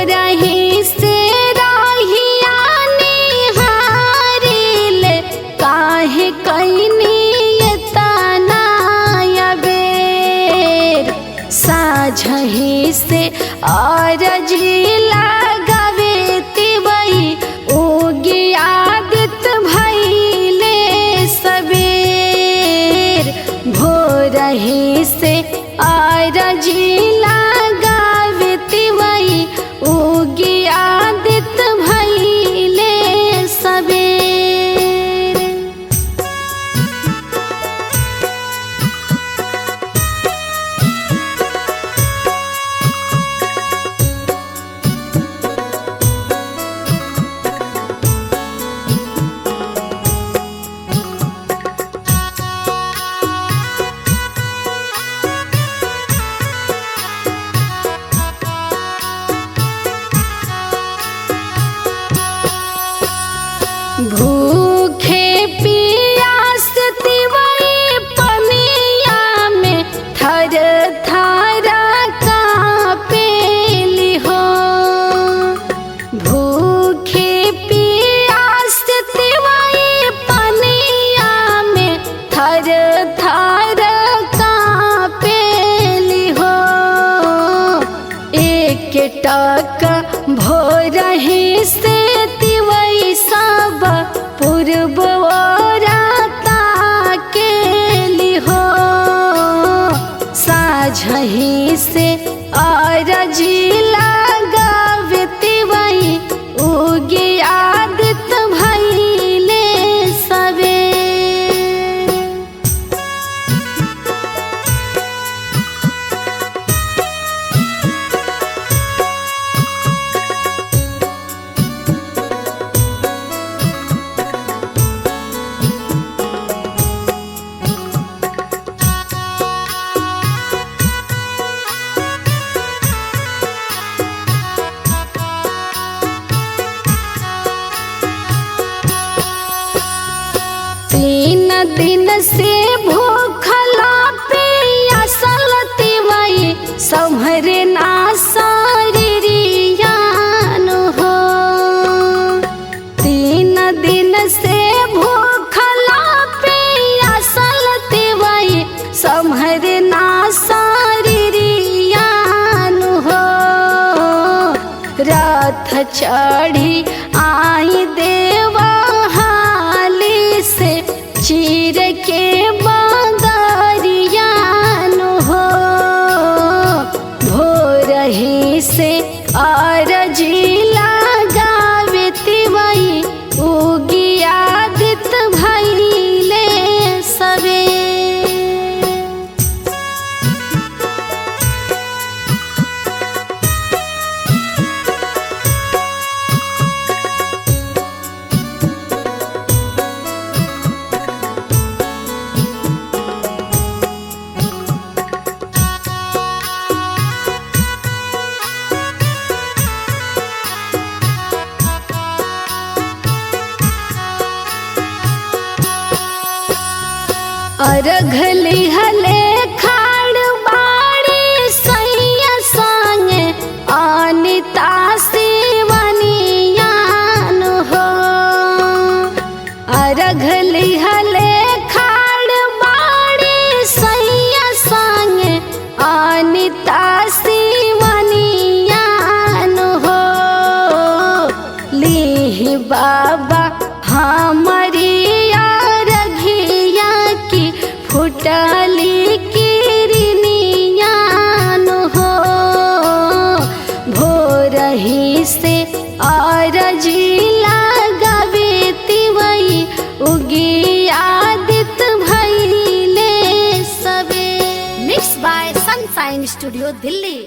भोरही से रहिया निहारिल काहे कैनी एतना अबेर साझही से अरजी लगावे तिवई उगी आदित भइले सबेर भोरही से अरजी लगावे तिवई उगी आदित भइले सबेर। भूखे पियास तिवई पनिया में थर थर कांपेली हो भूखे पियास तिवई पनिया में थर थर कांपेली हो एक टक भोरही से तिवई सब पूर्व ताकेली हो साझही से अरजी लगावे तिवई उगी आदित भइले सबेर। तीन दिन से भूखला पियासल तिवई सम्हरे ना शरीरियान हो तीन दिन से भूखला पियासल तिवई सम्हरे ना शरीरियान हो रथ चढ़ी आई देवा से चीर के बदरियान हो भोरही से अरजी लगावे तिवई उगी आदित भइले सबेर। अर्घ लिहले खाड़ बाड़ी सैया संगे अनिता शिवनियान हो अर्घ लिहले खाड़ बाड़ी सैया संगे अनिता शिवनियान हो लीहि बाबा हमारी फुटली किरनियान हो भोरही से अरजी लगावे तिवई उगी आदित भइले सबेर। Mix by Sunshine Studio Delhi.